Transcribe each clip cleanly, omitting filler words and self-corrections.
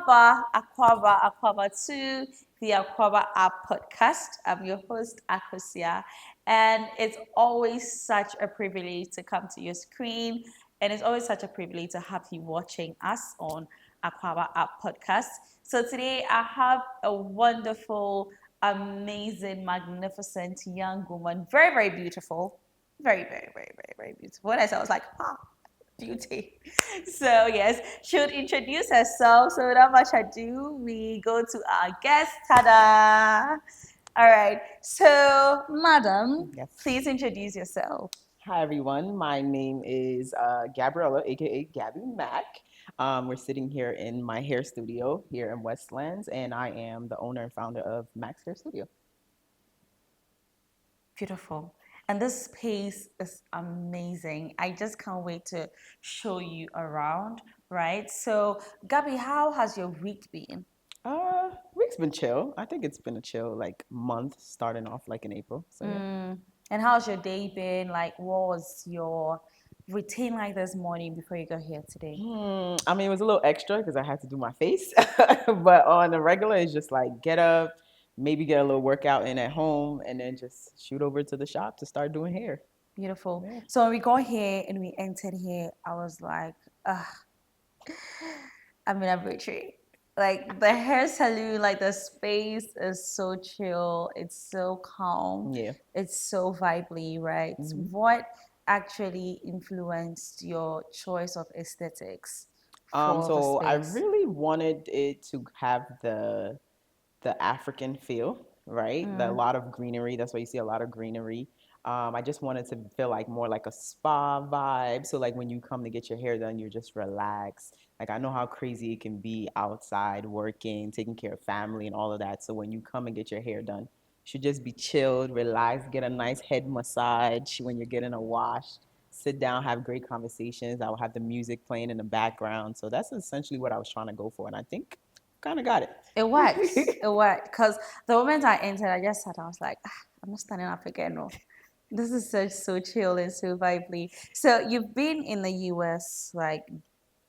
Aquaba to the Aquaba App podcast. I'm your host, Akosia, and it's always such a privilege to come to your screen, and it's always such a privilege to have you watching us on Aquaba App podcast. So today I have a wonderful, amazing, magnificent young woman, very, very beautiful, very, very, very, very, very beautiful. When I saw, I was like, beauty. So yes, she would introduce herself. So without much ado, we go to our guest. Ta-da! All right. So, madam, Yes. please introduce yourself. Hi, everyone. My name is Gabriella, aka Gabby Mack. We're sitting here in my hair studio here in Westlands, and I am the owner and founder of Max Hair Studio. Beautiful. And this space is amazing. I just can't wait to show you around, right? So, Gabby, how has your week been? Week's been chill. I think it's been a chill like month, starting off like in April. So yeah. And how's your day been? Like, what was your routine like this morning before you got here today? I mean, it was a little extra because I had to do my face, but on the regular, it's just like get up, maybe get a little workout in at home, and then just shoot over to the shop to start doing hair. Beautiful. Yeah. So when we got here and we entered here, I was like, I'm in a retreat. Like the hair salon, like the space is so chill. It's so calm. Yeah. It's so vibely, right? What actually influenced your choice of aesthetics for the So I space? really wanted it to have the African feel, right? A lot of greenery. That's why you see a lot of greenery. I just wanted to feel like more like a spa vibe. So like when you come to get your hair done, you're just relaxed. Like I know how crazy it can be outside working, taking care of family and all of that. So when you come and get your hair done, you should just be chilled, relaxed, get a nice head massage when you're getting a wash. Sit down, have great conversations. I will have the music playing in the background. So that's essentially what I was trying to go for. And I think kind of got It works. it. It worked. Because the moment I entered, I just sat, I was like, I'm not standing up again. No. This is such so chill and so vibely. So you've been in the US like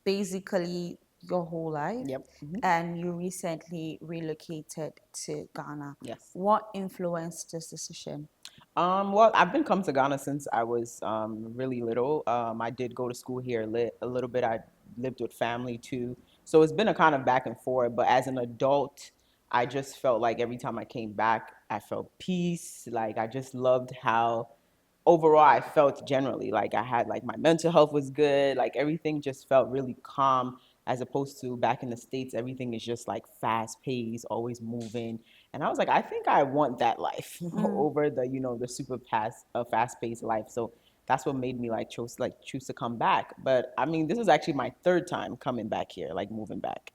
basically your whole life, Yep. and you recently relocated to Ghana. Yes. What influenced this decision? Well, I've been come to Ghana since I was really little. I did go to school here a little bit. I lived with family too. So it's been a kind of back and forth. But as an adult, I just felt like every time I came back, I felt peace. Like I just loved how overall I felt generally. Like I had like my mental health was good. Like everything just felt really calm as opposed to back in the States, everything is just like fast paced, always moving. And I was like, I think I want that life over the, the fast paced life. So that's what made me like choose to come back. But I mean, this is actually my third time coming back here, like moving back.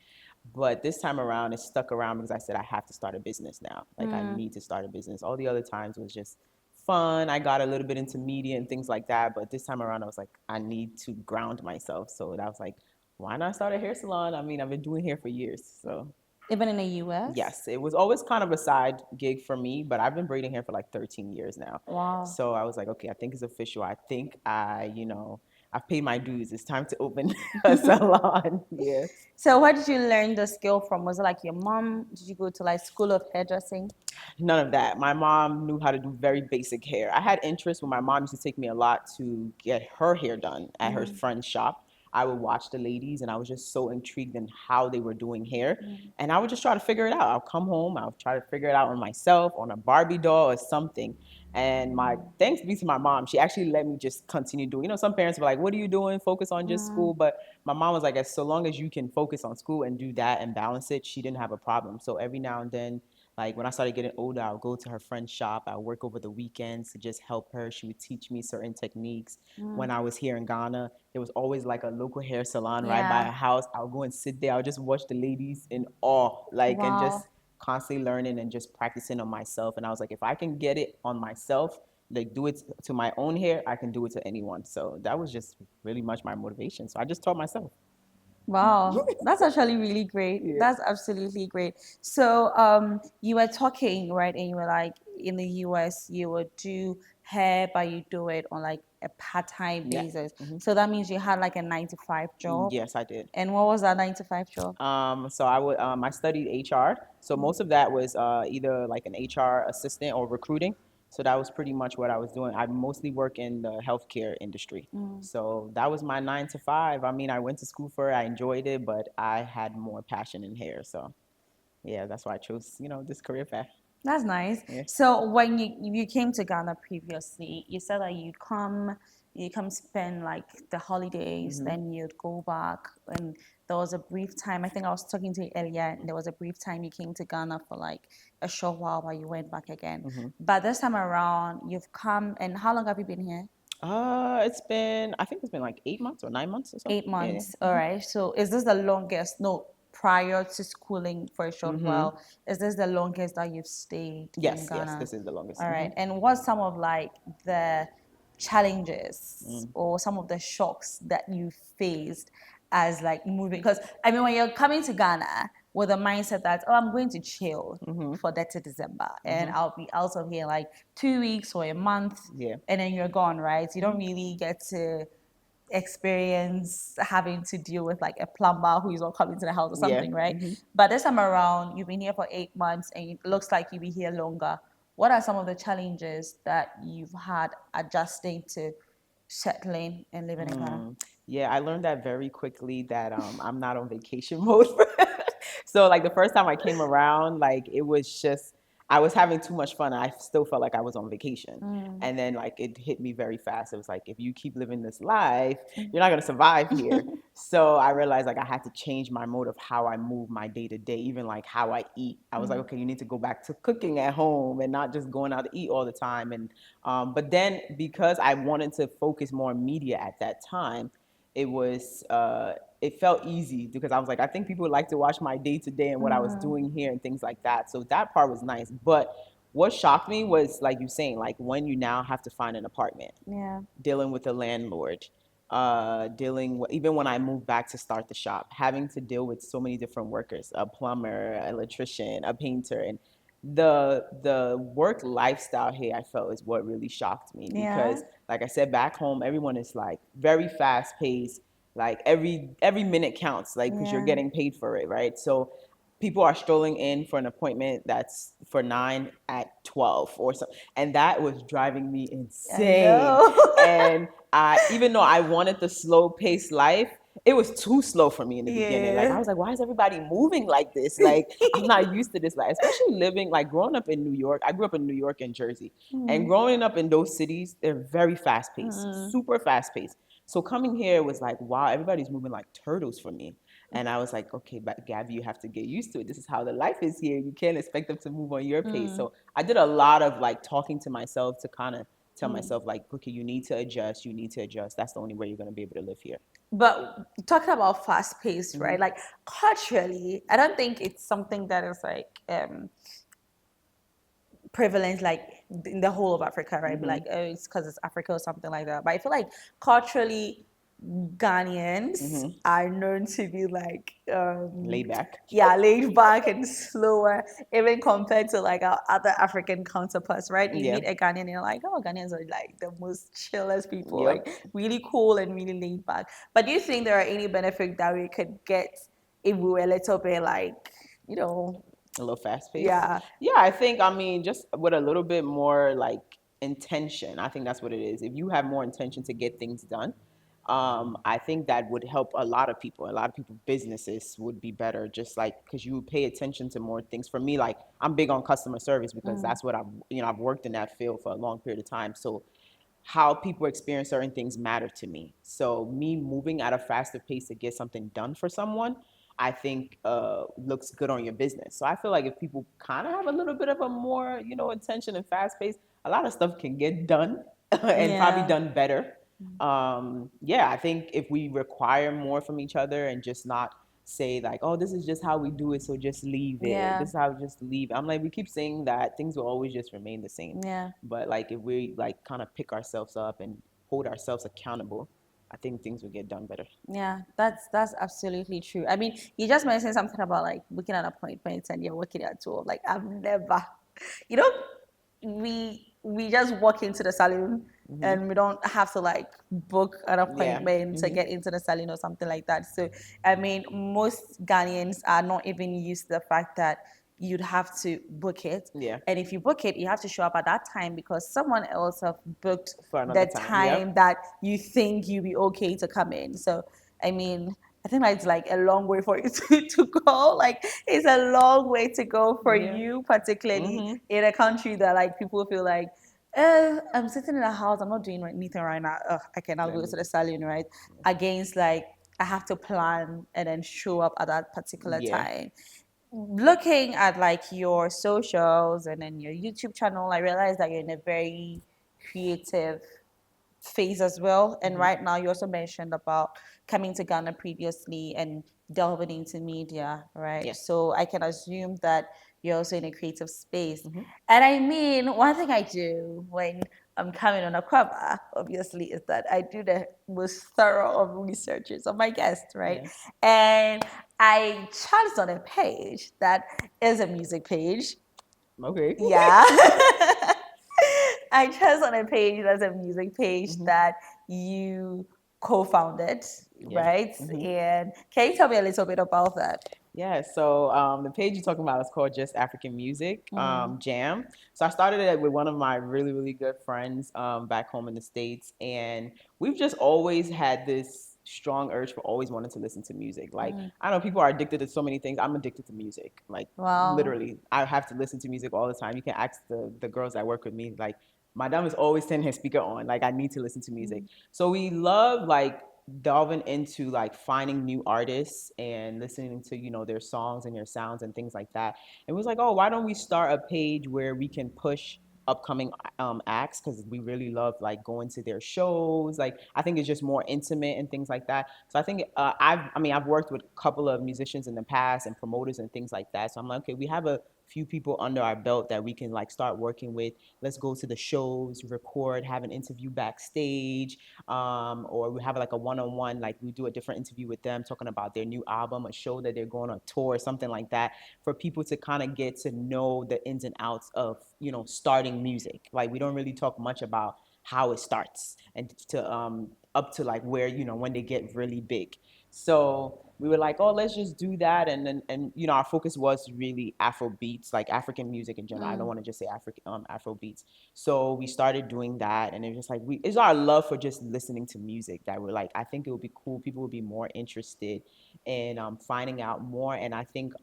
But this time around, it stuck around because I said I have to start a business now. Like I need to start a business. All the other times was just fun. I got a little bit into media and things like that. But this time around, I was like, I need to ground myself. So that was like, why not start a hair salon? I mean, I've been doing hair for years. So Even in the US? yes, it was always kind of a side gig for me, but I've been braiding hair for like 13 years now. Wow. So I was like, okay, I think it's official. I think I've paid my dues. It's time to open a salon. Yes. So where did you learn the skill from? Was it like your mom? Did you go to like school of hairdressing? None of that. My mom knew how to do very basic hair. I had interest when my mom used to take me a lot to get her hair done at her friend's shop. I would watch the ladies and I was just so intrigued in how they were doing hair. And I would just try to figure it out. I'll come home, I'll try to figure it out on myself, on a Barbie doll or something. And my thanks be to my mom, she actually let me just continue doing. Some parents were like, "What are you doing? Focus on just school." But my mom was like, "As so long as you can focus on school and do that and balance it," she didn't have a problem. So every now and then, like when I started getting older, I'll go to her friend's shop. I'll work over the weekends to just help her. She would teach me certain techniques. When I was here in Ghana, there was always like a local hair salon right by Yeah. our house. I'll go and sit there. I'll just watch the ladies in awe, like, and Wow. just constantly learning and just practicing on myself. And I was like, if I can get it on myself, like do it to my own hair, I can do it to anyone. So that was just really much my motivation. So I just taught myself. Wow, that's actually really great. Yeah. That's absolutely great. So, you were talking, right, and you were like, in the US, you would do hair, but you do it on like a part-time Yeah. basis. So that means you had like a 9 to 5 job. Yes, I did. And what was that 9 to 5 job? So I studied HR. So most of that was either like an HR assistant or recruiting. So that was pretty much what I was doing. I mostly work in the healthcare industry. So that was my 9 to 5. I mean, I went to school for it. I enjoyed it, but I had more passion in hair. So yeah, that's why I chose, this career path. That's nice. Yeah. So when you came to Ghana previously, you said that you come spend like the holidays, then you'd go back, and there was a brief time. I think I was talking to you earlier, and there was a brief time you came to Ghana for like a short while, but you went back again. But this time around, you've come, and how long have you been here? I think it's been like 8 months or 9 months or so. 8 months. Yeah. All right. So is this the longest? No, prior to schooling for a short while, is this the longest that you've stayed in Yes, Ghana? this is the longest. All right. And what's some of like the challenges or some of the shocks that you faced as like moving? Because I mean, when you're coming to Ghana with a mindset that, oh, I'm going to chill for that to December and I'll be out of here like 2 weeks or a month, Yeah. and then you're gone, right? You don't really get to experience having to deal with like a plumber who is not coming to the house or something, right? But this time around, you've been here for 8 months and it looks like you'll be here longer. What are some of the challenges that you've had adjusting to settling and living in Ghana? Yeah, I learned that very quickly that I'm not on vacation mode. So like the first time I came around, like it was just I was having too much fun. I still felt like I was on vacation. And then like it hit me very fast. It was like if you keep living this life, you're not gonna survive here. So I realized like I had to change my mode of how I move my day to day, even like how I eat. I was like, okay, you need to go back to cooking at home and not just going out to eat all the time. And but then because I wanted to focus more on media at that time, it felt easy because I was like, I think people would like to watch my day to day and what I was doing here and things like that. So that part was nice. But what shocked me was like you saying, like when you now have to find an apartment, Yeah. dealing with a landlord, dealing with, even when I moved back to start the shop, having to deal with so many different workers, a plumber, electrician, a painter, and the work lifestyle here I felt is what really shocked me because like I said, back home everyone is like very fast paced, like every minute counts, like because you're getting paid for it, right? So people are strolling in for an appointment that's for 9 at 12 or so, and that was driving me insane. And even though I wanted the slow paced life, it was too slow for me in the beginning. Like I was like, why is everybody moving like this? Like I'm not used to this life, especially living like growing up in New York. I grew up in New York and Jersey, and growing up in those cities, they're very fast paced, super fast paced. So coming here was like, wow, everybody's moving like turtles for me. And I was like, okay, but Gabby, you have to get used to it. This is how the life is here. You can't expect them to move on your pace. So I did a lot of like talking to myself to kind of tell myself like, okay, you need to adjust. You need to adjust. That's the only way you're going to be able to live here. But talking about fast paced, right? Like culturally, I don't think it's something that is like prevalent like in the whole of Africa, right? Like, oh, it's because it's Africa or something like that. But I feel like culturally, Ghanaians are known to be like Laid back. Yeah, laid back and slower, even compared to like our other African counterparts, right? You meet a Ghanaian and you're like, oh, Ghanaians are like the most chillest people, like really cool and really laid back. But do you think there are any benefit that we could get if we were a little bit like, a little fast paced? Yeah, I think, I mean, just with a little bit more like intention. I think that's what it is. If you have more intention to get things done, I think that would help a lot of people. A lot of people, businesses would be better, just like because you pay attention to more things. For me, like I'm big on customer service because that's what I've worked in that field for a long period of time. So how people experience certain things matter to me. So me moving at a faster pace to get something done for someone, I think looks good on your business. So I feel like if people kind of have a little bit of a more, intention and fast pace, a lot of stuff can get done and probably done better. I think if we require more from each other and just not say like, oh, this is just how we do it, so just leave it. Yeah. This is how we just leave it. I'm like, we keep saying that things will always just remain the same. Yeah. But like if we like kind of pick ourselves up and hold ourselves accountable, I think things will get done better. Yeah, that's absolutely true. I mean, you just mentioned something about like booking an appointment and you're working at 12. Like I've never, you know, we just walk into the salon and we don't have to like book an Yeah. appointment to get into the salon or something like that. So, I mean, most Ghanaians are not even used to the fact that you'd have to book it. Yeah. And if you book it, you have to show up at that time because someone else have booked For another the time. time Yep. that you think you'd be okay to come in. So, I mean, I think that's like a long way for you to go. Like it's a long way to go for Yeah. you, particularly in a country that like people feel like, I'm sitting in a house, I'm not doing anything right now. I cannot go to the salon, right? Against like I have to plan and then show up at that particular Yeah. time. Looking at like your socials and then your YouTube channel, I realized that you're in a very creative phase as well. And right now, you also mentioned about coming to Ghana previously and delving into media, right? Yes. So I can assume that you're also in a creative space. And I mean, one thing I do when I'm coming on a cover, obviously, is that I do the most thorough of researches of my guests, right? Yes. And I chanced on a page that is a music page. Okay. Yeah. I chose on a page that's a music page that you co-founded, Yeah. right? And can you tell me a little bit about that? Yeah, so the page you're talking about is called Just African Music Jam. So I started it with one of my really, really good friends back home in the States. And we've just always had this strong urge for always wanting to listen to music. Like, I know people are addicted to so many things. I'm addicted to music. Like, Wow. literally, I have to listen to music all the time. You can ask the girls that work with me, like, Madame is always turning her speaker on. Like, I need to listen to music. So we love, like, delving into like finding new artists and listening to their songs and their sounds and things like that. And it was like, oh, why don't we start a page where we can push upcoming acts, because we really love like going to their shows. Like, I think it's just more intimate and things like that. So I think I've worked with a couple of musicians in the past and promoters and things like that. So I'm like, okay, we have a few people under our belt that we can like start working with. Let's go to the shows, record, have an interview backstage, or we have like a one-on-one, like we do a different interview with them talking about their new album, a show that they're going on tour, something like that, for people to kind of get to know the ins and outs of starting music. Like, we don't really talk much about how it starts and to up to like where when they get really big. So we were like, oh, let's just do that. And then our focus was really Afro beats, like African music in general. I don't want to just say Afro beats. So we started doing that, and it was just like it's our love for just listening to music that we're like, I think it would be cool. People would be more interested in finding out more. And I think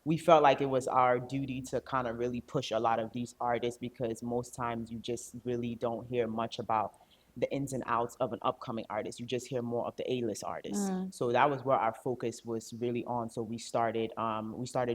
we felt like it was our duty to kind of really push a lot of these artists, because most times you just really don't hear much about the ins and outs of an upcoming artist. You just hear more of the A-list artists. So that was where our focus was really on. So we started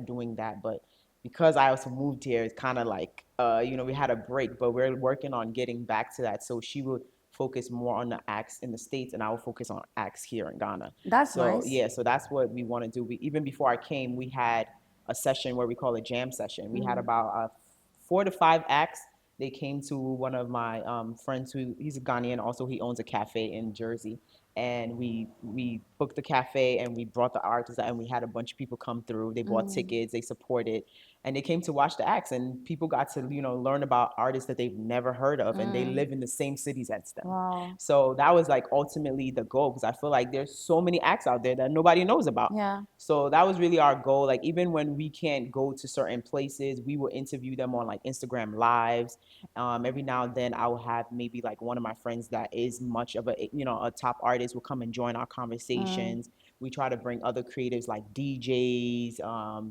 doing that. But because I also moved here, it's kind of like we had a break, but we're working on getting back to that. So she would focus more on the acts in the States, and I will focus on acts here in Ghana. That's So nice. yeah, so that's what we want to do. Even before I came, we had a session where we call a jam session. We had about 4 to 5 acts. They came to one of my friends, who he's a Ghanaian. Also, he owns a cafe in Jersey, and we booked the cafe, and we brought the artists, and we had a bunch of people come through. They bought tickets, they supported, and they came to watch the acts, and people got to learn about artists that they've never heard of, and they live in the same cities as them. Wow. So that was like ultimately the goal, because I feel like there's so many acts out there that nobody knows about. Yeah. So that was really our goal. Like, even when we can't go to certain places, we will interview them on like Instagram lives. Every now and then I will have maybe like one of my friends that is much of a top artist will come and join our conversations. We try to bring other creatives like DJs,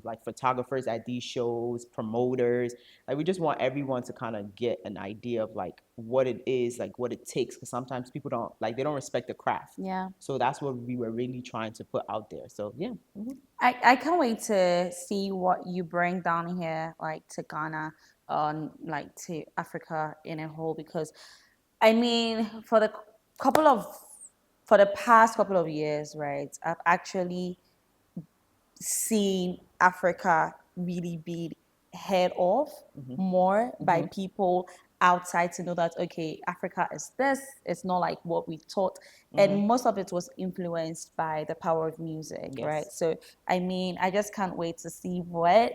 like photographers at these shows, promoters. Like, we just want everyone to kind of get an idea of like what it is, like what it takes, because sometimes people they don't respect the craft. Yeah. So that's what we were really trying to put out there. So yeah. I can't wait to see what you bring down here, like to Ghana, like to Africa in a whole. Because, I mean, for the past couple of years, right, I've actually seen Africa really be head off more by people outside to know that okay, Africa is this. It's not like what we thought, Mm-hmm. and most of it was influenced by the power of music, right? Yes. So I mean, I just can't wait to see what.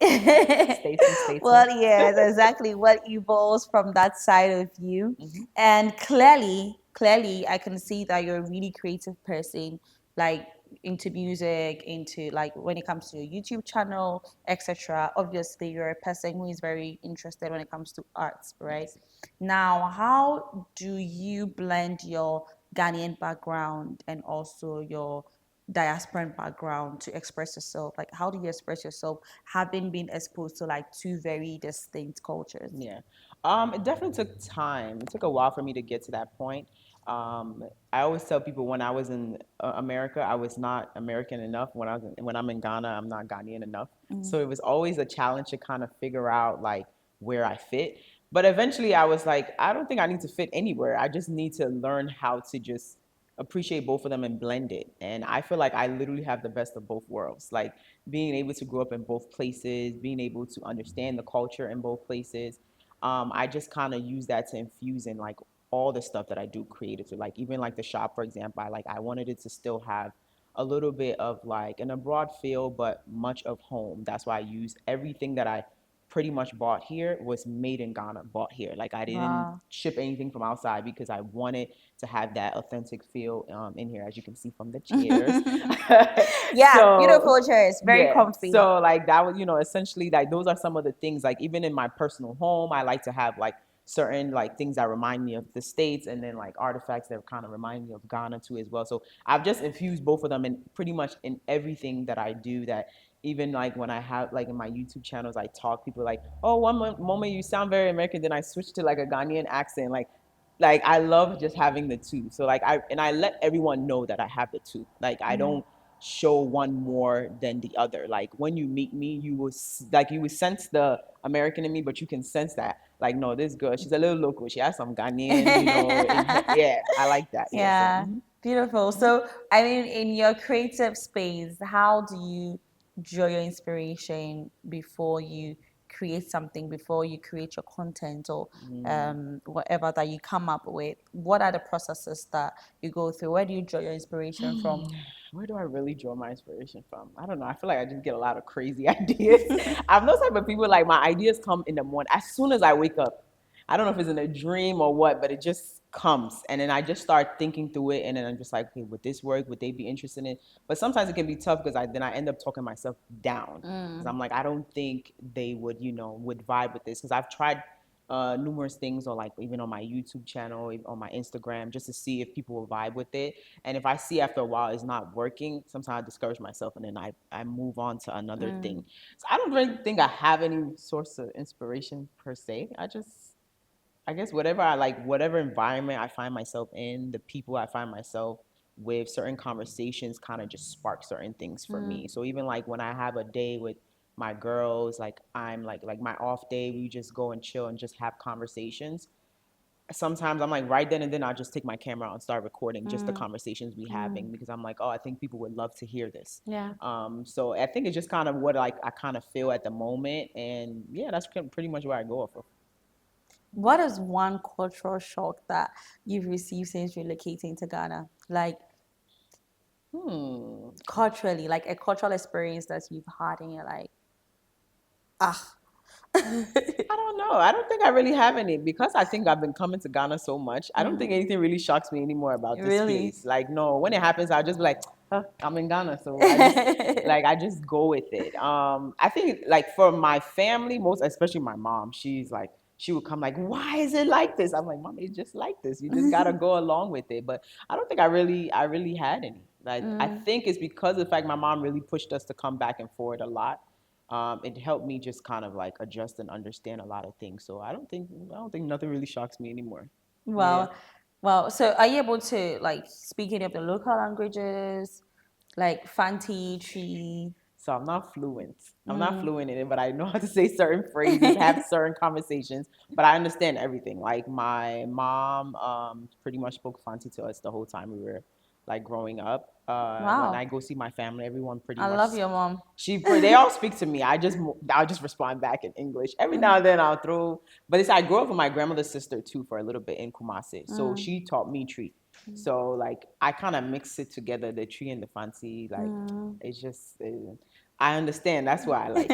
Stay tuned. Well, yes, exactly what evolves from that side of you, Mm-hmm. and clearly, I can see that you're a really creative person, like into music, into like when it comes to your YouTube channel, etc. Obviously, you're a person who is very interested when it comes to arts, right? Yes. Now, how do you blend your Ghanaian background and also your diasporan background to express yourself? Like, how do you express yourself having been exposed to like two very distinct cultures? Yeah. It definitely took time. It took a while for me to get to that point. I always tell people when I was in America, I was not American enough. When I'm in Ghana, I'm not Ghanaian enough. So it was always a challenge to kind of figure out like where I fit. But eventually, I was like, I don't think I need to fit anywhere. I just need to learn how to just appreciate both of them and blend it. And I feel like I literally have the best of both worlds. Like being able to grow up in both places, being able to understand the culture in both places. I just kind of use that to infuse in like all the stuff that I do creatively. Like even like the shop, for example, I wanted it to still have a little bit of like an abroad feel, but much of home. That's why I use everything that I pretty much bought here was made in Ghana, bought here. Like I didn't Wow. ship anything from outside because I wanted to have that authentic feel in here, as you can see from the chairs. Yeah, So beautiful chairs, very yeah, comfy. so like that was, essentially like those are some of the things. Like even in my personal home, I like to have like certain like things that remind me of the States, and then like artifacts that kind of remind me of Ghana too as well. So I've just infused both of them in pretty much in everything that I do. That even like when I have like in my YouTube channels, I talk, people are like, oh, moment you sound very American, then I switch to like a Ghanaian accent. Like I love just having the two. So like I let everyone know that I have the two. Like I Yeah. don't show one more than the other. Like when you meet me, you will sense the American in me, but you can sense that like, no, this girl, she's a little local. She has some Ghanaian, in her. Yeah, I like that. Yeah. So Yeah, beautiful. mhm. So, I mean, in your creative space, how do you draw your inspiration before you create something, before you create your content or whatever that you come up with? What are the processes that you go through? Where do you draw your inspiration from? Where do I really draw my inspiration from? I don't know. I feel like I just get a lot of crazy ideas. I'm those type of people, like my ideas come in the morning. As soon as I wake up, I don't know if it's in a dream or what, but it just comes. And then I just start thinking through it. And then I'm just like, okay, would this work? Would they be interested in it? But sometimes it can be tough because I end up talking myself down. Because I'm like, I don't think they would, would vibe with this. Because I've tried numerous things, or like even on my YouTube channel, on my Instagram, just to see if people will vibe with it. And if I see after a while it's not working, sometimes I discourage myself, and then I move on to another thing. So I don't really think I have any source of inspiration per se. I guess whatever I like, whatever environment I find myself in, the people I find myself with, certain conversations kind of just spark certain things for me. So even like when I have a day with my girls, like I'm like my off day, we just go and chill and just have conversations. Sometimes I'm like right then and then I'll just take my camera out and start recording just the conversations we having, because I'm like, oh, I think people would love to hear this. Yeah. So I think it's just kind of what like I kind of feel at the moment, and yeah, that's pretty much where I go off of. What is one cultural shock that you've received since relocating to Ghana? Like Hmm. culturally, like a cultural experience that you've had and you're like, ah. I don't know. I don't think I really have any, because I think I've been coming to Ghana so much. I don't think anything really shocks me anymore about this Really? place. Like, no, when it happens, I'll just be like, huh, I'm in Ghana, so I just go with it. I think like for my family, most especially my mom, she would come like, why is it like this? I'm like, mom, it's just like this. You just gotta go along with it. But I don't think I really had any. Like I think it's because of the fact my mom really pushed us to come back and forth a lot. It helped me just kind of like adjust and understand a lot of things. So I don't think nothing really shocks me anymore. Yeah. Well, well, so are you able to like speak any of the local languages, like Fanti, Tree? So I'm not fluent. I'm not fluent in it, but I know how to say certain phrases, have certain conversations, but I understand everything. Like my mom pretty much spoke Fanti to us the whole time we were like growing up. When I Wow. go see my family, everyone pretty I much love your mom. they all speak to me. I'll just respond back in English. Every now and then I'll throw, but it's I grew up with my grandmother's sister too for a little bit in Kumasi, so Mm, she taught me tree. So like I kind of mix it together, the tree and the fancy. Like mm. it's just I understand. That's why I like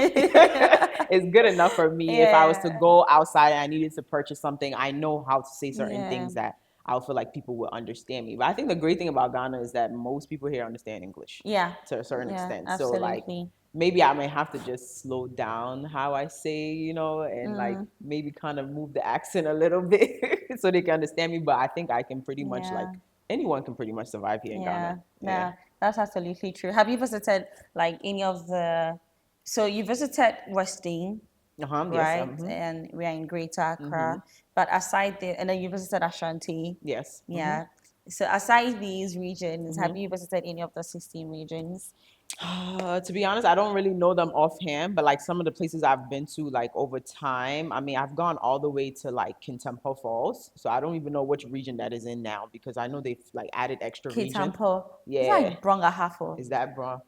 it's good enough for me. If I was to Yeah. go outside and I needed to purchase something, I know how to say certain Yeah. things that I'll feel like people will understand me. But I think the great thing about Ghana is that most people here understand English Yeah. to a certain Yeah. extent. So like Absolutely. maybe I may have to just slow down how I say, and like Mm, maybe kind of move the accent a little bit so they can understand me. But I think I can pretty much yeah. like anyone can pretty much survive here in Yeah. Ghana. Yeah. Yeah. That's absolutely true. Have you visited like any of the? So you visited Westin, Uh-huh. Yes. right? And we are in Greater Mm-hmm. Accra. But aside the, and then you visited Ashanti. Yes. Mm-hmm. Yeah. So aside these regions, have Mm-hmm. you visited any of the 16 regions? To be honest, I don't really know them offhand, but like some of the places I've been to, like over time, I mean, I've gone all the way to like Kintampo Falls. So I don't even know which region that is in now because I know they've like added extra regions. Kitampo. It's Yeah. like Bronga Hafo. Is that bro?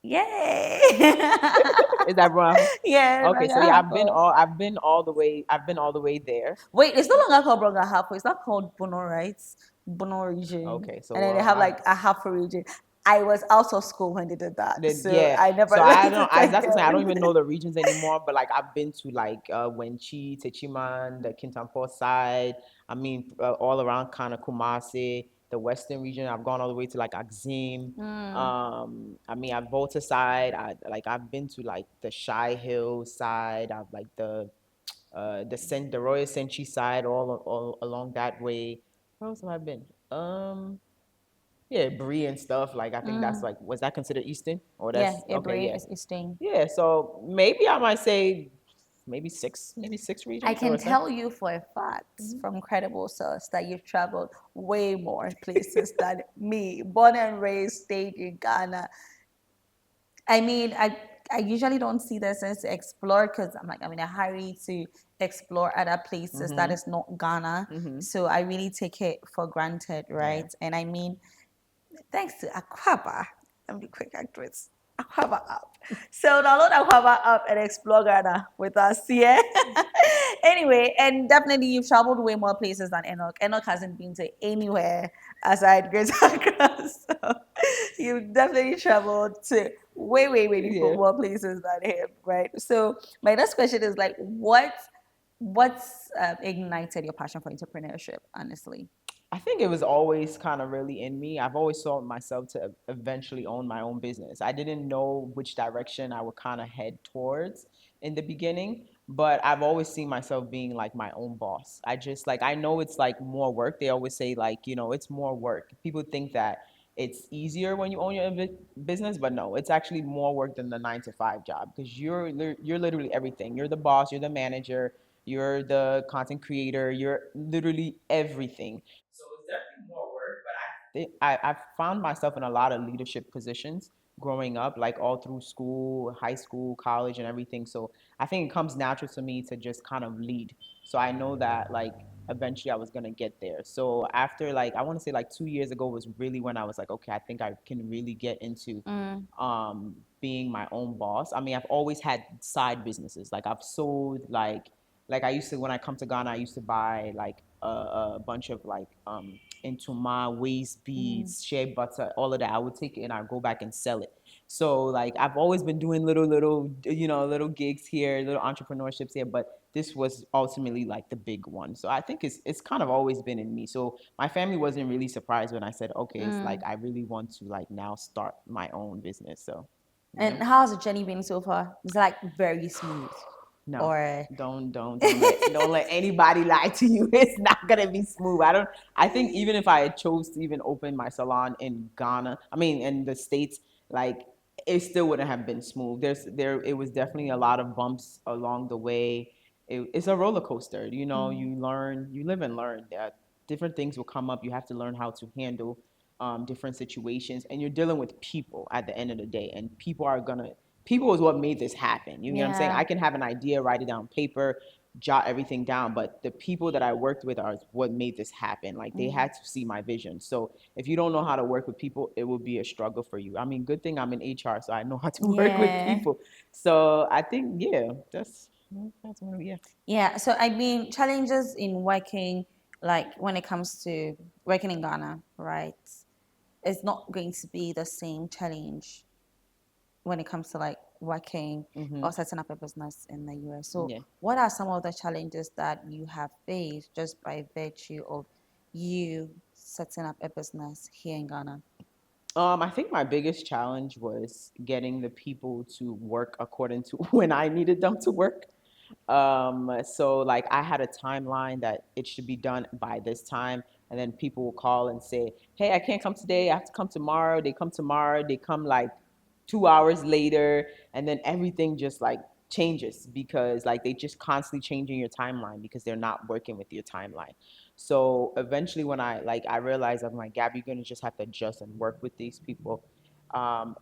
Yay! Is that bro? Yeah, Okay, Bronga so yeah, Hafo. I've been all the way there. Wait, it's no longer called Bronga Hafo. It's not called Bono, right? Bono region. Okay, so And then they have I've like a Hafo region. I was out of school when they did that. then So yeah. I never So I learned to don't. I thank that's what I'm saying. I don't them. even know the regions anymore. But like I've been to like Wenchi, Techiman, the Kintampo side. I mean, all around kind of Kumasi, the western region. I've gone all the way to like Axim. Mm, I mean, I've Volta side. I've been to like the Shy Hill side. I've like the Royal Senchi side, all along that way. Where else have I been? Yeah, Brie and stuff. Like I think that's mm. like was that considered Eastern or Yeah, that's okay? Ebre Yeah, is Easting. yeah. So maybe I might say maybe six I regions can or so. tell you for a fact from credible source that you've traveled way more places than me. Born and raised, stayed in Ghana. I mean, I usually don't see the sense to explore because I'm in a hurry to explore other places that Mm-hmm. is not Ghana. Mm-hmm. So I really take it for granted, Yeah. right? And I mean, thanks to Aquaba, I'm the quick actress. Aquaba app. So download Aquaba app and explore Ghana with us, yeah. Anyway, and definitely you've traveled way more places than Enoch. Enoch hasn't been to anywhere aside Greater Accra. So you've definitely traveled to way many Yeah. more places than him, right? So my next question is like, what's ignited your passion for entrepreneurship? Honestly. I think it was always kind of really in me. I've always saw myself to eventually own my own business. I didn't know which direction I would kind of head towards in the beginning, but I've always seen myself being like my own boss. I just like I know it's like more work. They always say like, it's more work. People think that it's easier when you own your own business, but no, it's actually more work than the 9 to 5 job because you're literally everything. You're the boss, you're the manager, you're the content creator, you're literally everything. So it's definitely more work, but I've found myself in a lot of leadership positions growing up, like all through school, high school, college, and everything. So I think it comes natural to me to just kind of lead. So I know that like eventually I was gonna get there. So after like I want to say like 2 years ago was really when I was like, okay, I think I can really get into Mm, being my own boss. I mean, I've always had side businesses. Like I've sold like I used to when I come to Ghana, I used to buy like a bunch of like intuma, waist mm, beads, shea butter, all of that. I would take it and I'd go back and sell it. So like I've always been doing little gigs here, little entrepreneurships here, but this was ultimately like the big one. So I think it's kind of always been in me. So my family wasn't really surprised when I said, okay, it's like mm. I really want to like now start my own business. So yeah. And how's the journey been so far? Is it like very smooth? No, Or don't let anybody lie to you. It's not gonna be smooth. I think even if I had chose to even open my salon in Ghana, I mean in the States, like it still wouldn't have been smooth. It was definitely a lot of bumps along the way. It's a roller coaster. You learn, you live and learn. Different things will come up. You have to learn how to handle different situations, and you're dealing with people at the end of the day, and people is what made this happen. You know what I'm saying? yeah. I can have an idea, write it down on paper, jot everything down, but the people that I worked with are what made this happen. Like they Mm. had to see my vision. So if you don't know how to work with people, it will be a struggle for you. I mean, good thing I'm in HR, so I know how to work with Yeah. people. So I think, yeah, that's one of, yeah. Yeah. So I mean, challenges in working, like when it comes to working in Ghana, right? It's not going to be the same challenge when it comes to like working Hmm. or setting up a business in the US. So, Yeah. what are some of the challenges that you have faced just by virtue of you setting up a business here in Ghana? I think my biggest challenge was getting the people to work according to when I needed them to work. So like I had a timeline that it should be done by this time, and then people will call and say, "Hey, I can't come today. I have to come tomorrow." They come tomorrow. They come like 2 hours later, and then everything just like changes because like they just constantly changing your timeline because they're not working with your timeline. So eventually, when I realized I'm like, Gabby, you're gonna just have to adjust and work with these people.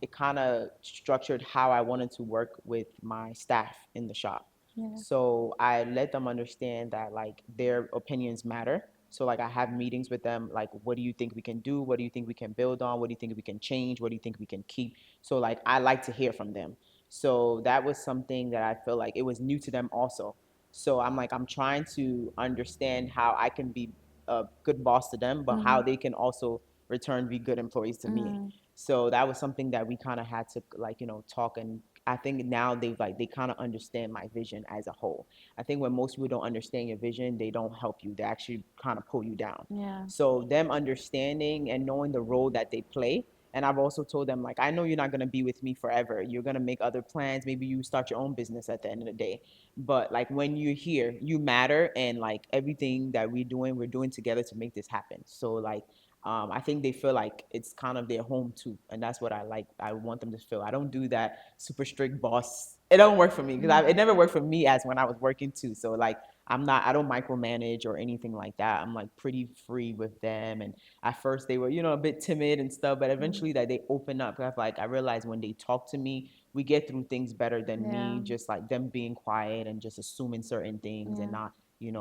It kind of structured how I wanted to work with my staff in the shop. Yeah. So I let them understand that like their opinions matter. So like I have meetings with them, like what do you think we can do? What do you think we can build on? What do you think we can change? What do you think we can keep? So like I like to hear from them. So that was something that I feel like it was new to them also. So I'm like I'm trying to understand how I can be a good boss to them, but how they can also return be good employees to me. Mm. So that was something that we kind of had to like talk, and I think now they kind of understand my vision as a whole. I think when most people don't understand your vision, they don't help you. They actually kind of pull you down. Yeah. So them understanding and knowing the role that they play. And I've also told them like I know you're not going to be with me forever. You're going to make other plans. Maybe you start your own business at the end of the day. But like when you're here, you matter, and like everything that we're doing together to make this happen. So like I think they feel like it's kind of their home too, and that's what I like. I want them to feel. I don't do that super strict boss. It don't work for me because it never worked for me as when I was working too. So like I don't micromanage or anything like that. I'm like pretty free with them. And at first they were a bit timid and stuff, but eventually that they open up. I realized when they talk to me, we get through things better than Yeah. me just like them being quiet and just assuming certain things and Yeah. not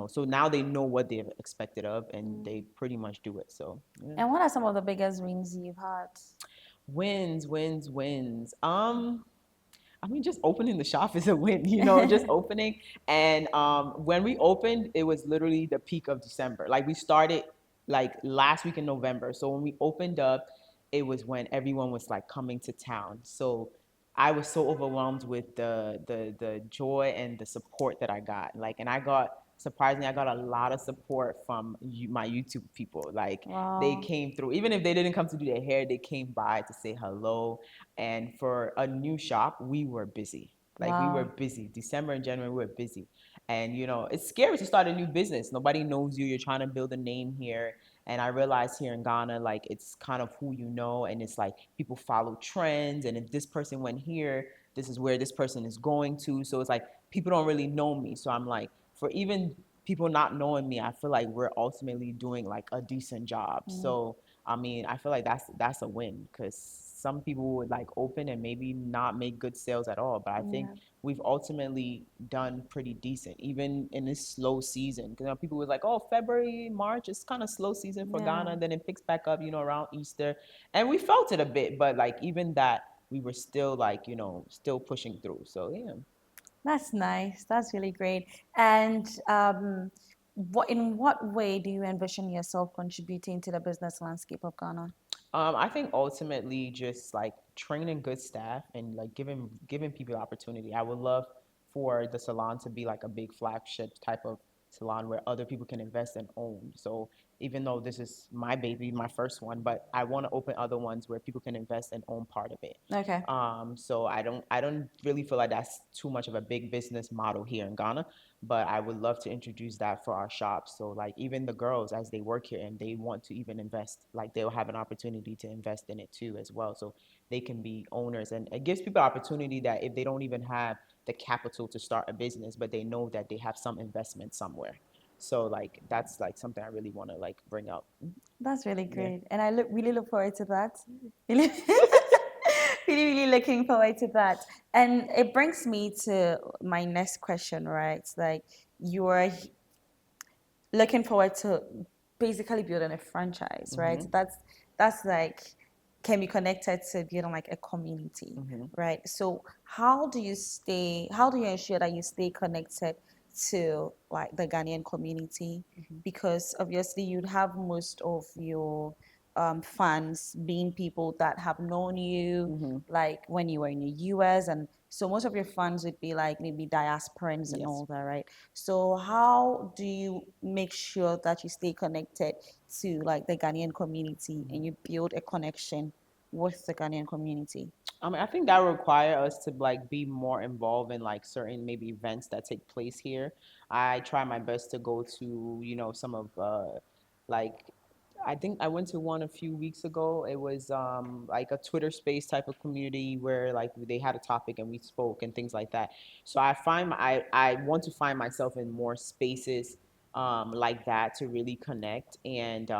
so now they know what they're expected of and they pretty much do it. So yeah. And what are some of the biggest wins you've had? Wins. I mean, just opening the shop is a win, just opening. And when we opened, it was literally the peak of December. Like we started like last week in November. So when we opened up, it was when everyone was like coming to town. So I was so overwhelmed with the joy and the support that I got. Like, and I got surprisingly, I got a lot of support from my YouTube people. Like they Wow. came through, even if they didn't come to do their hair, they came by to say hello. And for a new shop, we were busy. Like we were Wow. busy. December and January, we were busy. And it's scary to start a new business. Nobody knows you. You're trying to build a name here. And I realized here in Ghana, like it's kind of who you know, and it's like people follow trends. And if this person went here, this is where this person is going to. So it's like people don't really know me. So I'm like, for even people not knowing me, I feel like we're ultimately doing like a decent job. So I mean, I feel like that's a win because some people would like open and maybe not make good sales at all. But I think Yeah. we've ultimately done pretty decent, even in this slow season. Because people was like, "Oh, February, March, it's kind of slow season for Yeah. Ghana." Then it picks back up, around Easter, and we felt it a bit. But like even that, we were still like, still pushing through. So yeah. That's nice. That's really great. And in what way do you envision yourself contributing to the business landscape of Ghana? I think ultimately just like training good staff and like giving people opportunity. I would love for the salon to be like a big flagship type of salon where other people can invest and own. So even though this is my baby, my first one, but I want to open other ones where people can invest and own part of it. Okay. So I don't really feel like that's too much of a big business model here in Ghana, but I would love to introduce that for our shops. So like even the girls as they work here and they want to even invest, like they'll have an opportunity to invest in it too as well. So they can be owners, and it gives people opportunity that if they don't even have the capital to start a business, but they know that they have some investment somewhere. So like that's like something I really want to like bring up. That's really Yeah. great. And I really look forward to that. Really, really looking forward to that. And it brings me to my next question, right? Like you're looking forward to basically building a franchise, right? Mm-hmm. That's like can be connected to building like a community, Mm-hmm. right? So how do you ensure that you stay connected to like the Ghanaian community? Because obviously you'd have most of your fans being people that have known you Mm-hmm. like when you were in the US, and so most of your fans would be like maybe diasporans and Yes. all that, right? So how do you make sure that you stay connected to like the Ghanaian community and you build a connection with the Ghanaian community? I mean, I think that require us to like be more involved in like certain maybe events that take place here. I try my best to go to, some of like I think I went to one a few weeks ago. It was like a Twitter space type of community where like they had a topic and we spoke and things like that. So I want to find myself in more spaces like that to really connect and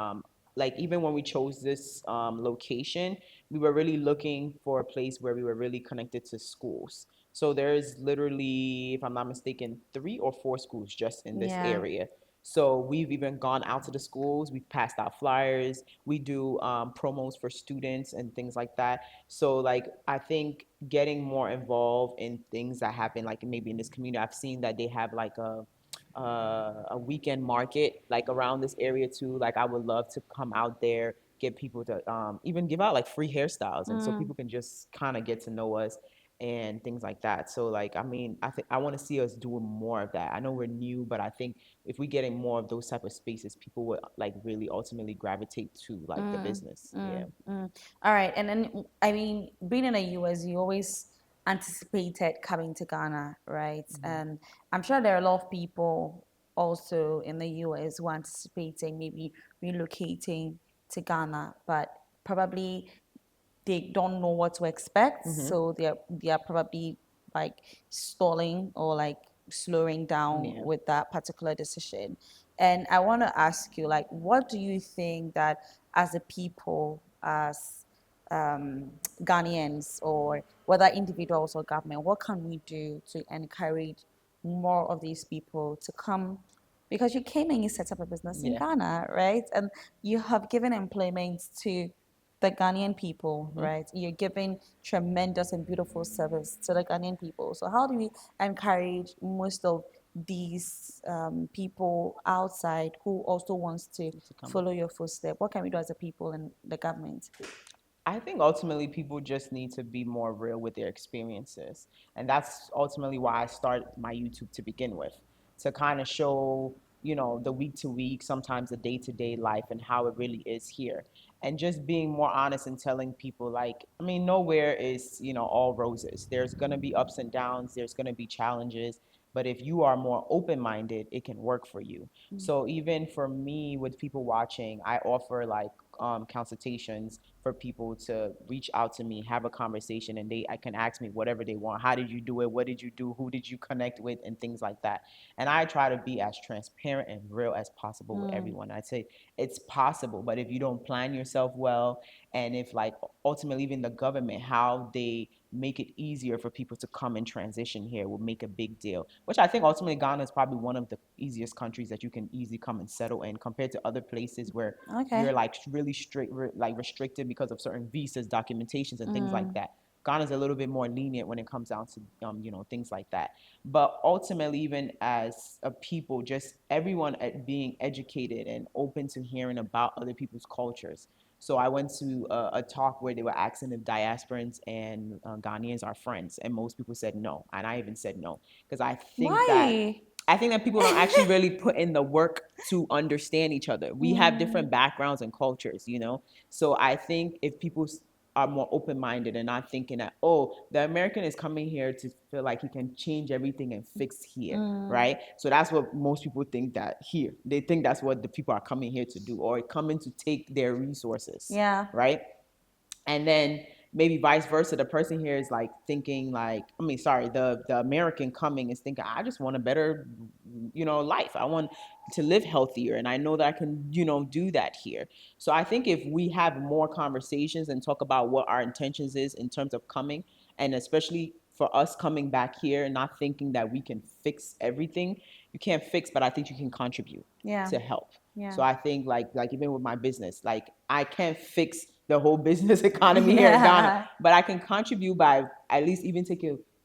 like even when we chose this location, we were really looking for a place where we were really connected to schools. So there's literally, if I'm not mistaken, 3 or 4 schools just in this Yeah. area. So we've even gone out to the schools. We've passed out flyers. We do promos for students and things like that. So like I think getting more involved in things that happen, like maybe in this community, I've seen that they have like a weekend market like around this area too. Like I would love to come out there, get people to even give out like free hairstyles, and so Mm. people can just kind of get to know us and things like that. So like I mean, I think I want to see us doing more of that. I know we're new, but I think if we getting more of those type of spaces, people would like really ultimately gravitate to like the business. Yeah. All right. And then, I mean, being in the US, you always anticipated coming to Ghana, right? And I'm sure there are a lot of people also in the US who are anticipating maybe relocating to Ghana, but probably they don't know what to expect, Mm-hmm. so they are probably like stalling or like slowing down Yeah. with that particular decision. And I want to ask you, like, what do you think that as a people, as Ghanaians, or whether individuals or government, what can we do to encourage more of these people to come? Because you came and you set up a business in Yeah. Ghana, right? And you have given employment to the Ghanaian people, Mm-hmm. right? You're giving tremendous and beautiful service to the Ghanaian people. So how do we encourage most of these people outside who also wants to To come. follow your footsteps? What can we do as a people and the government? I think ultimately people just need to be more real with their experiences. And that's ultimately why I started my YouTube to begin with, to kind of show, the week to week, sometimes the day to day life and how it really is here. And just being more honest and telling people, like, I mean, nowhere is, all roses. There's going to be ups and downs, there's going to be challenges. But if you are more open minded, it can work for you. So even for me, with people watching, I offer like consultations for people to reach out to me, have a conversation, and I can ask me whatever they want. How did you do it? What did you do? Who did you connect with? And things like that. And I try to be as transparent and real as possible with everyone. I'd say it's possible, but if you don't plan yourself well, and if like ultimately even the government, how they make it easier for people to come and transition here will make a big deal, which I think ultimately Ghana is probably one of the easiest countries that you can easily come and settle in compared to other places where you're Okay. like really strict, like restricted because of certain visas, documentations, and things like that. Ghana's a little bit more lenient when it comes down to things like that. But ultimately, even as a people, just everyone being educated and open to hearing about other people's cultures. So I went to a talk where they were asking if diasporans and Ghanaians are friends, and most people said no, and I even said no because Why? I think that people don't actually really put in the work to understand each other. We have different backgrounds and cultures. So I think if people are more open minded and not thinking that, oh, the American is coming here to feel like he can change everything and fix here, right? So that's what most people think that here. They think that's what the people are coming here to do, or coming to take their resources, Yeah. right? And then maybe vice versa, the person here is like thinking like, I mean, sorry, the American coming is thinking, I just want a better life. I want to live healthier, and I know that I can do that here. So I think if we have more conversations and talk about what our intentions is in terms of coming, and especially for us coming back here and not thinking that we can fix everything. You can't fix, but I think you can contribute to help. So I think like even with my business, like I can't fix the whole business economy here in Ghana, but I can contribute by at least even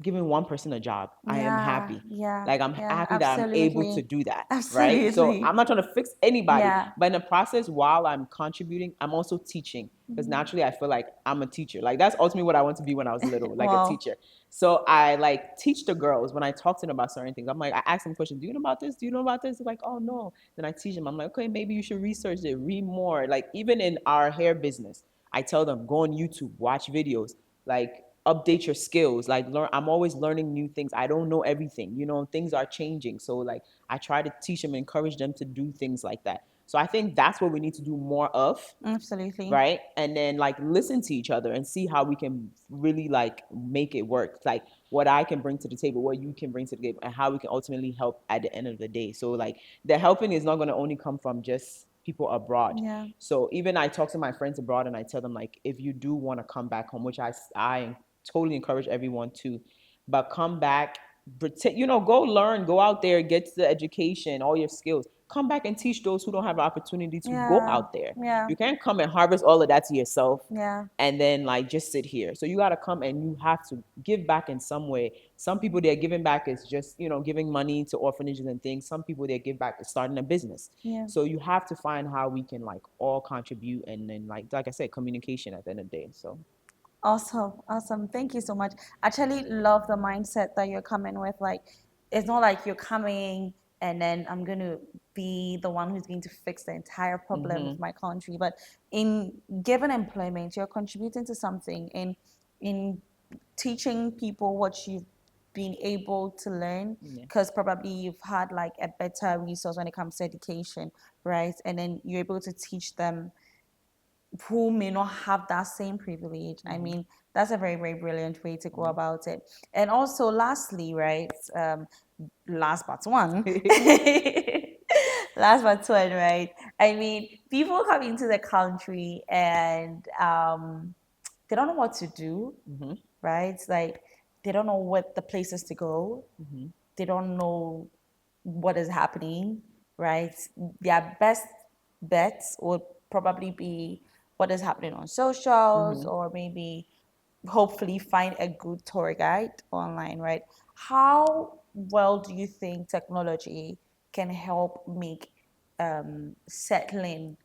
giving one person a job. I am happy. Like I'm happy that I'm able to do that. Right? So I'm not trying to fix anybody, but in the process, while I'm contributing, I'm also teaching, because naturally I feel like I'm a teacher. Like that's ultimately what I want to be when I was little, like a teacher. So I like teach the girls when I talk to them about certain things. I'm like, I ask them questions. Do you know about this? Do you know about this? They're like, oh no. Then I teach them. I'm like, okay, maybe you should research it, read more. Like even in our hair business, I tell them, go on YouTube, watch videos, like update your skills, like learn. I'm always learning new things. I don't know everything, things are changing. So like I try to teach them, encourage them to do things like that. So I think that's what we need to do more of. Absolutely. Right? And then like listen to each other and see how we can really like make it work. Like what I can bring to the table, what you can bring to the table, and how we can ultimately help at the end of the day. So like the helping is not going to only come from just people abroad. So even I talk to my friends abroad and I tell them like, if you do want to come back home, which I totally encourage everyone to, but come back, go learn, go out there, get the education, all your skills, come back and teach those who don't have an opportunity to go out there. You can't come and harvest all of that to yourself and then like just sit here. So you got to come and you have to give back in some way. Some people, they're giving back is just giving money to orphanages and things. Some people, they give back is starting a business. So you have to find how we can like all contribute, and then like I said, communication at the end of the day. So Awesome. Thank you so much. Actually love the mindset that you're coming with. Like, it's not like you're coming and then I'm going to be the one who's going to fix the entire problem of my country. But in given employment, you're contributing to something in teaching people what you've been able to learn, because probably you've had like a better resource when it comes to education, right? And then you're able to teach them who may not have that same privilege. I mean, that's a very, very brilliant way to go about it. And also, lastly, right, last but one, last but one, right? I mean, people come into the country and they don't know what to do, right? Like, they don't know what the places to go. They don't know what is happening, right? Their best bets would probably be what is happening on socials, or maybe hopefully find a good tour guide online, right? How well do you think technology can help make settling,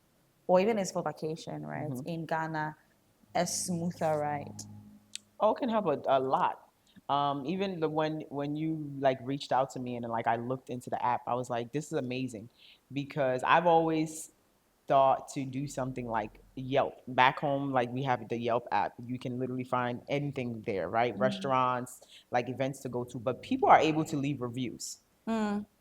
or even as for vacation, right, in Ghana, a smoother ride? Oh, it can help a lot. Even when you like reached out to me and like I looked into the app, I was like, this is amazing, because I've always thought to do something like Yelp. Back home, like we have the Yelp app. You can literally find anything there, right? Restaurants, like events to go to, but people are able to leave reviews.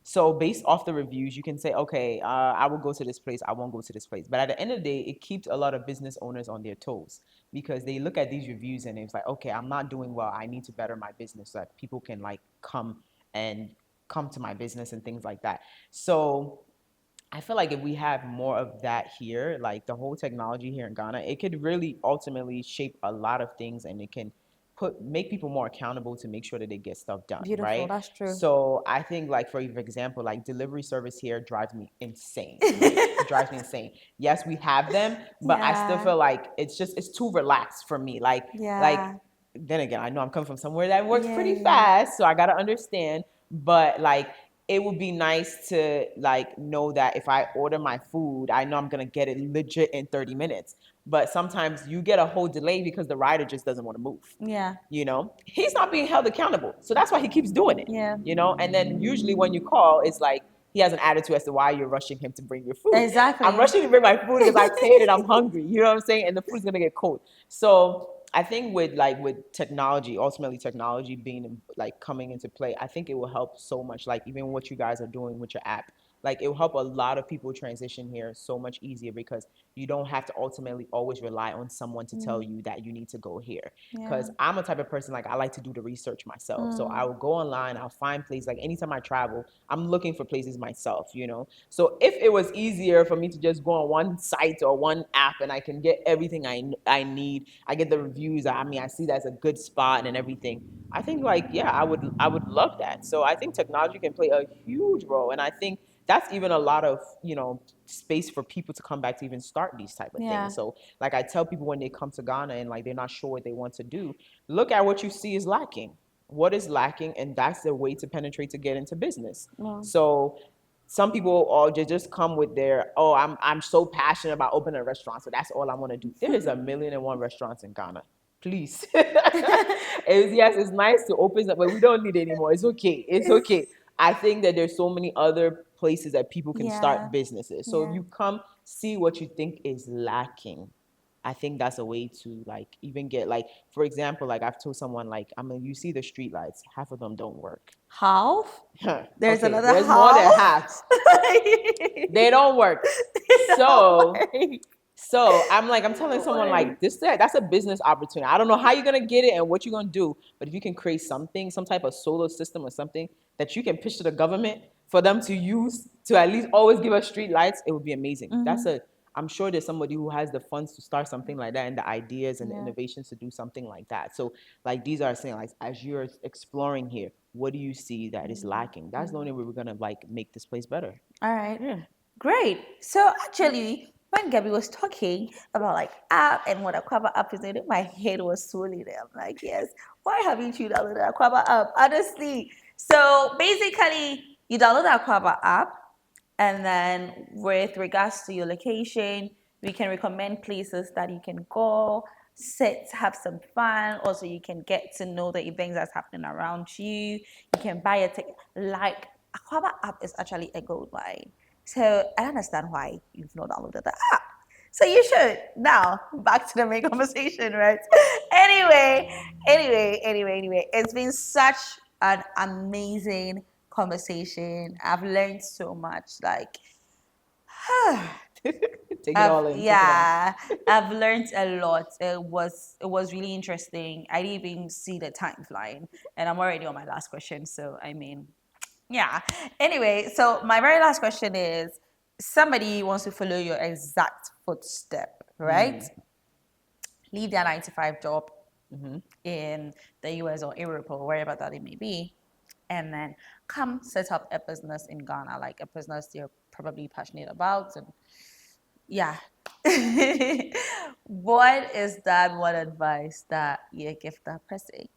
So based off the reviews, you can say, okay, I will go to this place, I won't go to this place. But at the end of the day, it keeps a lot of business owners on their toes, because they look at these reviews and it's like, okay, I'm not doing well. I need to better my business so that people can like come to my business and things like that. So I feel like if we have more of that here, like the whole technology here in Ghana, it could really ultimately shape a lot of things, and it can make people more accountable to make sure that they get stuff done. Beautiful, right? that's true. So I think like for example, like delivery service here drives me insane. Like, it drives me insane. Yes, we have them, but I still feel like it's too relaxed for me. Like then again, I know I'm coming from somewhere that works pretty fast, so I gotta understand. But like it would be nice to like know that if I order my food, I know I'm gonna get it legit in 30 minutes. But sometimes you get a whole delay because the rider just doesn't want to move. He's not being held accountable, so that's why he keeps doing it. And then usually when you call, it's like he has an attitude as to why you're rushing him to bring your food. Exactly. I'm rushing to bring my food because I paid and I'm hungry. You know what I'm saying? And the food's gonna get cold. So I think with technology, ultimately technology being like coming into play, I think it will help so much. Like even what you guys are doing with your app, Like it will help a lot of people transition here so much easier because you don't have to ultimately always rely on someone to tell you that you need to go here. Yeah. Because I'm a type of person, like I like to do the research myself. So I will go online, I'll find places. Like anytime I travel, I'm looking for places myself, you know. So if it was easier for me to just go on one site or one app and I can get everything I need, I get the reviews. I mean, I see that's a good spot and everything. I think like yeah, I would love that. So I think technology can play a huge role, and I think that's even a lot of space for people to come back to even start these type of Yeah. things. So like I tell people when they come to Ghana and like they're not sure what they want to do, look at what you see is lacking. What is lacking, and that's the way to penetrate to get into business. Well, So some people all just come with their, oh, I'm so passionate about opening a restaurant, so that's all I want to do. There is a million and one restaurants in Ghana. Please. Yes, it's nice to open up, but we don't need it anymore. It's okay. It's okay. I think that there's so many other places that people can yeah. start businesses. So if Yeah. you come see what you think is lacking, I think that's a way to like even get like, for example, like I've told someone like, I mean, you see the street lights, half of them don't work. Half? There's Okay, another there's more than half? half. They don't work. They don't So work. so I'm like, I'm They telling don't someone work. like this, that's a business opportunity. I don't know how you're gonna get it and what you're gonna do, but if you can create something, some type of solar system or something that you can pitch to the government for them to use to at least always give us street lights, it would be amazing. I'm sure there's somebody who has the funds to start something like that and the ideas and the Yeah. innovations to do something like that. So like these are saying like as you're exploring here, what do you see that is lacking? That's the only way we're gonna like make this place better. All right. Yeah. Great. So actually, when Gabby was talking about like app and what Aquaba app is doing, my head was swirling. I'm like, yes, why haven't you downloaded Aquaba app? Honestly. So basically, you download the Aquaba app, and then with regards to your location, we can recommend places that you can go, sit, have some fun. Also, you can get to know the events that's happening around you. You can buy a ticket. Like Aquaba app is actually a gold mine. So I understand why you've not downloaded the app. So you should. Now, back to the main conversation, right? Anyway, it's been such an amazing conversation. I've learned so much. Like, Take it all in. Take it all. yeah, I've learned a lot. It was really interesting. I didn't even see the time flying, and I'm already on my last question. So I mean, yeah. Anyway, so my very last question is: somebody wants to follow your exact footstep, right? Leave their 9 to 5 job in the US or Europe or wherever that it may be, and then come set up a business in Ghana, like a business you're probably passionate about. And yeah. What is that one advice that you give that person?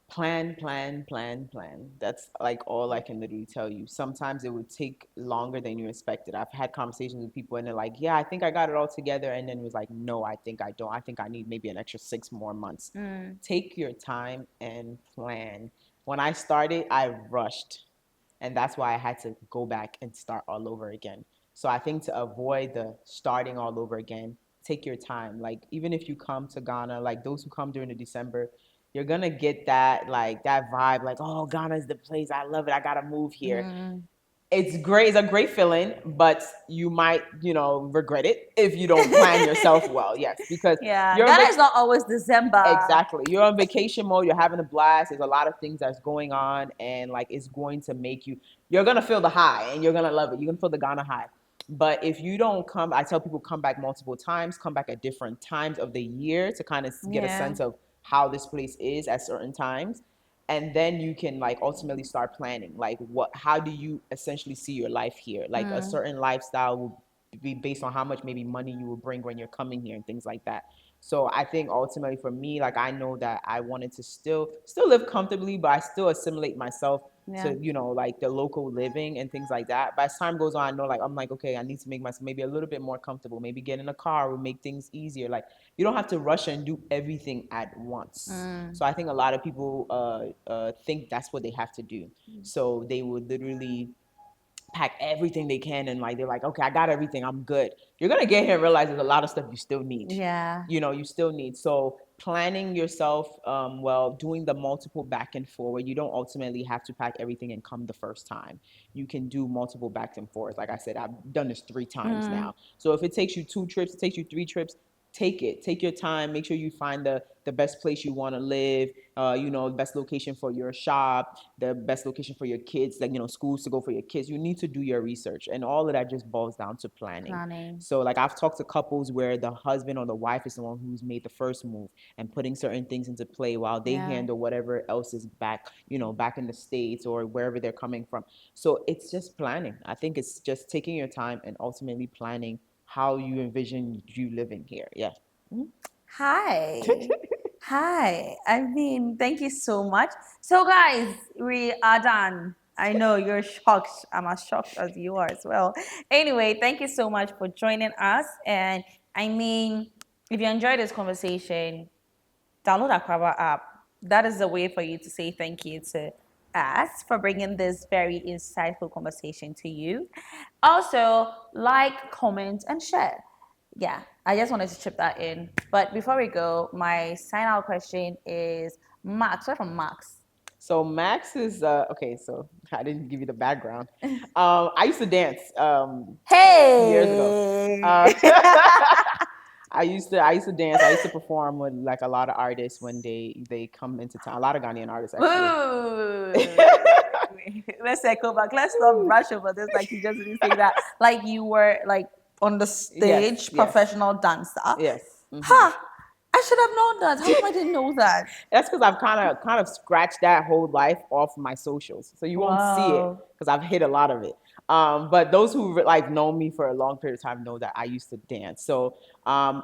Plan, plan, plan, plan. That's like all I can literally tell you. Sometimes it would take longer than you expected. I've had conversations with people and they're like, yeah, I think I got it all together. And then it was like, no, I think I don't. I think I need maybe an extra 6 more months. Take your time and plan. When I started, I rushed. And that's why I had to go back and start all over again. So I think to avoid the starting all over again, take your time. Like even if you come to Ghana, like those who come during the December, you're gonna get that like that vibe, like, oh, Ghana is the place. I love it. I gotta move here. It's great. It's a great feeling, but you might, regret it if you don't plan yourself well. Yes, because Yeah, you're Ghana is not always December. exactly. You're on vacation mode. You're having a blast. There's a lot of things that's going on, and like it's going to make you. You're gonna feel the high, and you're gonna love it. You're gonna feel the Ghana high. But if you don't come, I tell people come back multiple times. Come back at different times of the year to kind of get a Yeah. sense of how this place is at certain times, and then you can like ultimately start planning. Like how do you essentially see your life here? Like a certain lifestyle will be based on how much maybe money you will bring when you're coming here and things like that. So I think ultimately for me, like I know that I wanted to still live comfortably, but I still assimilate myself Yeah. to, like the local living and things like that. But as time goes on, I know like I'm like, okay, I need to make myself maybe a little bit more comfortable. Maybe get in a car will make things easier. Like you don't have to rush and do everything at once. So I think a lot of people think that's what they have to do. So they would literally pack everything they can and like they're like, okay, I got everything, I'm good. You're gonna get here and realize there's a lot of stuff you still need. Yeah. You still need. So planning yourself well, doing the multiple back and forward. You don't ultimately have to pack everything and come the first time. You can do multiple back and forwards. Like I said, I've done this 3 times now. So if it takes you 2 trips, it takes you 3 trips, take it. Take your time. Make sure you find the best place you want to live. The best location for your shop, the best location for your kids, like schools to go for your kids. You need to do your research, and all of that just boils down to planning. So like I've talked to couples where the husband or the wife is the one who's made the first move and putting certain things into play while they handle whatever else is back in the States or wherever they're coming from. So it's just planning. I think it's just taking your time and ultimately planning how you envision you living here. Yeah. Hi. Hi. I mean, thank you so much. So, guys, we are done. I know you're shocked. I'm as shocked as you are as well. Anyway, thank you so much for joining us. And I mean, if you enjoyed this conversation, download our Aquaba app. That is the way for you to say thank you to us for bringing this very insightful conversation to you. Also, like, comment, and share. Yeah, I just wanted to chip that in. But before we go, my sign out question is Max. Where from Max? So Max is okay. So I didn't give you the background. I used to dance years ago. Hey! I used to dance. I used to perform with like a lot of artists when they come into town. A lot of Ghanaian artists actually. Let's go back. Let's not brush over this like you just didn't say that. Like you were like on the stage, Yes. professional dancer. Yes. Ha! I should have known that. How come I didn't know that? That's because I've kind of scratched that whole life off my socials, so you won't see it because I've hit a lot of it. But those who like know me for a long period of time know that I used to dance. So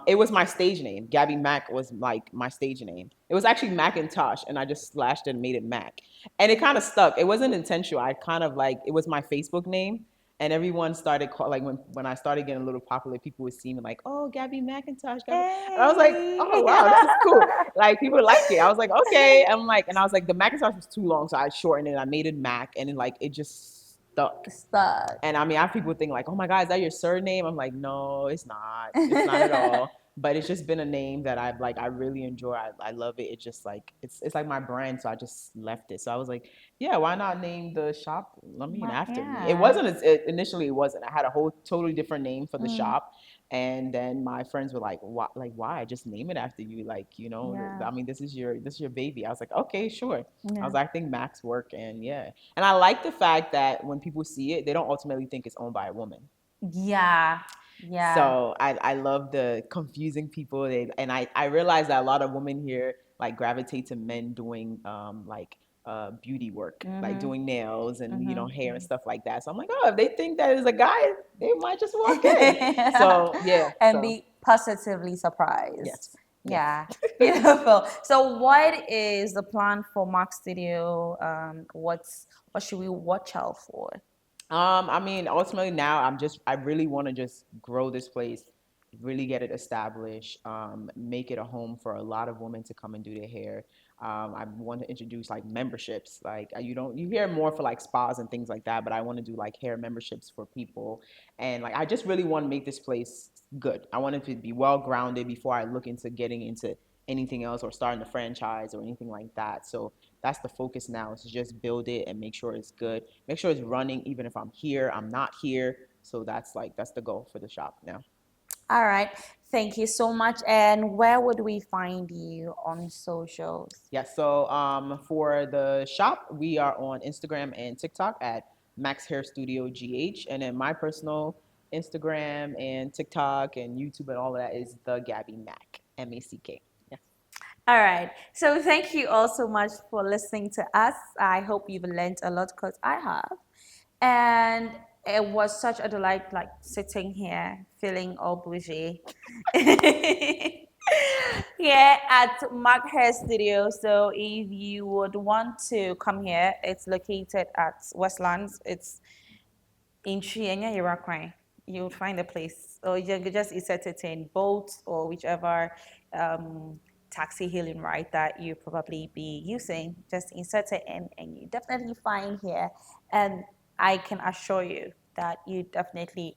it was my stage name. Gabby Mack was like my stage name. It was actually Macintosh, and I just slashed it and made it Mac, and it kind of stuck. It wasn't intentional. I kind of like it was my Facebook name. And everyone started like when I started getting a little popular, people would see me like, "Oh, Gabby Macintosh." Gabby. And I was like, "Oh wow, this is cool." Like people like it. I was like, "Okay." And I was like, the Macintosh was too long, so I shortened it. I made it Mac, and then like it just stuck. And I mean, I have people think like, "Oh my God, is that your surname?" I'm like, "No, it's not. It's not at all." But it's just been a name that I really enjoy. I love it. It's just like it's like my brand, so I just left it. So I was like, yeah, why not name the shop? After me. It wasn't initially. It wasn't. I had a whole totally different name for the shop, and then my friends were like, "Why? Like why? Just name it after you. Like I mean, this is your baby." I was like, "Okay, sure." I was like, "I think Max work, and yeah." And I like the fact that when people see it, they don't ultimately think it's owned by a woman. Yeah. Yeah. So I love the confusing people. I realize that a lot of women here like gravitate to men doing beauty work, like doing nails and hair and stuff like that. So I'm like, oh, if they think that is a guy, they might just walk in. So yeah, and be positively surprised. Yes. Yeah, beautiful. So, what is the plan for Mark Studio? What should we watch out for? I mean, ultimately now I really want to just grow this place, really get it established, make it a home for a lot of women to come and do their hair. I want to introduce like memberships, like you hear more for like spas and things like that, but I want to do like hair memberships for people, and like I just really want to make this place good. I want it to be well grounded before I look into getting into anything else or starting a franchise or anything like that. So that's the focus now, is to just build it and make sure it's good, make sure it's running even if I'm here, I'm not here. So that's the goal for the shop now. All right. Thank you so much. And where would we find you on socials? Yes. So for the shop, we are on Instagram and TikTok at Max Hair Studio GH, and then my personal Instagram and TikTok and YouTube and all of that is the Gabby Mack, MACK. All right. So thank you all so much for listening to us. I hope you've learned a lot because I have. And it was such a delight, like sitting here feeling all bougie. Yeah, at Mark Hair Studio. So if you would want to come here, it's located at Westlands. It's in Chienya Irakwan. You'll find a place, or you could just insert it in Bolt or whichever taxi hailing ride that you probably be using. Just insert it in, and you definitely find here. And I can assure you that you definitely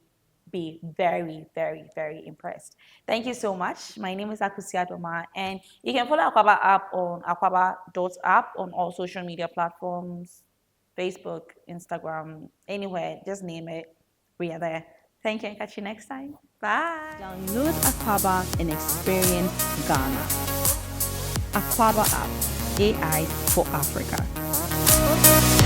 be very, very, very impressed. Thank you so much. My name is Akusia Doma, and you can follow Aquaba app on aquaba.app on all social media platforms, Facebook, Instagram, anywhere, just name it. We are there. Thank you, and catch you next time. Bye. Download Aquaba and experience Ghana. Aquaba app, AI for Africa.